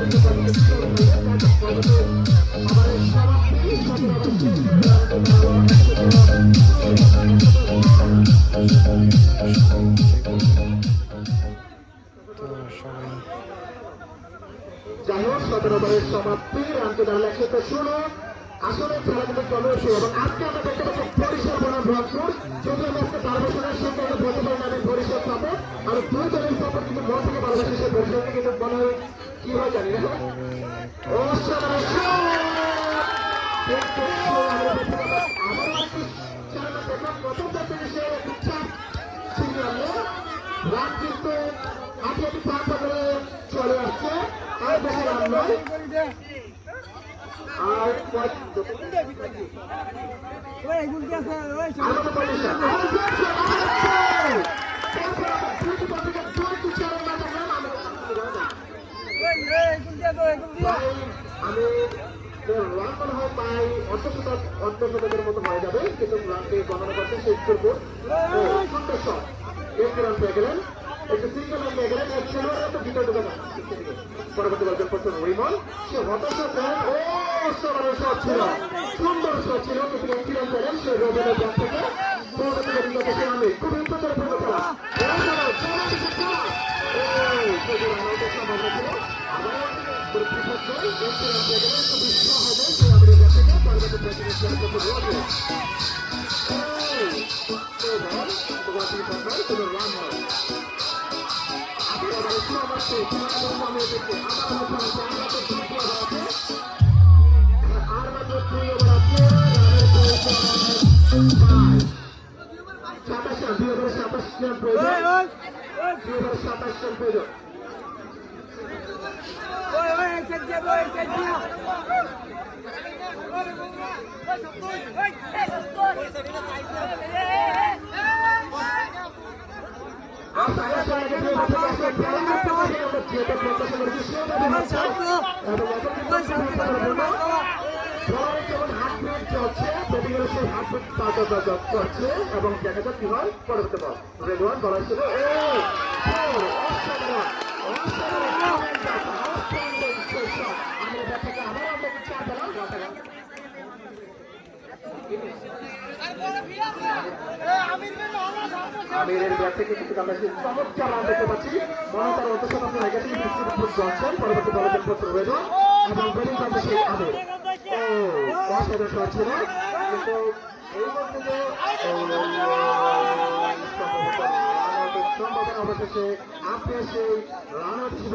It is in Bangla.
যাই হোক 17 ওভারের সমাপ্তি রানকে দাঁড়ালে 116। আসলে খেলাগুলো চলেছে এবং আজকে আমরা দেখতে পাচ্ছি বরিশাল বনাম রংপুর। যদি আমি আজকে পারমিশনের সঙ্গে আমি বলতে পারি আমি বরিশাল সাপোর্ট, আমি দুই দলের সাপোর্ট কিন্তু মন থেকে ভালোবাসি। সে বরিশালকে কিন্তু মনে হয় কি হয় জানি না। রান কিন্তু আটটি পাঁচ করে চলে আসছে আর বেশি রান নয়। আর আমি রান মনে হয় প্রায় অর্ধশতকের মতো হয়ে যাবে, কিন্তু রানকে গণনা করতে শেষ করবো। সুন্দর শট, একটি রান পেয়ে গেলেন, একটু সিঙ্গেল রান পেয়ে গেলেন, এক ছেলেরা তো ভিতরে ঢুকে যান। পরবর্তী বল করছেন রিমন, সে হতাশা করেন। ও সবার শট ছিল, সুন্দর শট ছিল, কিন্তু একটি রান পেলেন সে রোবেলের ব্যাট থেকে। পরবর্তী বল করছেন আমি খুব ইন্টারের পূর্ণ খেলা। এবং দেখা যাক কি হয় পরবর্তী বল। রেডওয়ান বলার ছিল আমিরের ব্যাট থেকে কিন্তু আমরা চমৎকার রান দেখতে পাচ্ছি। মনে তার অর্ধশত হয়ে গেছে, জনসন পরবর্তী বলে রেডওয়ান এবং ব্যাটিং করতে সেই আমির। অসাধারণ শট ছিল, কিন্তু এই মধ্যে সম্ভাবনা অবশেষে আপনি সেই রানার ছিল।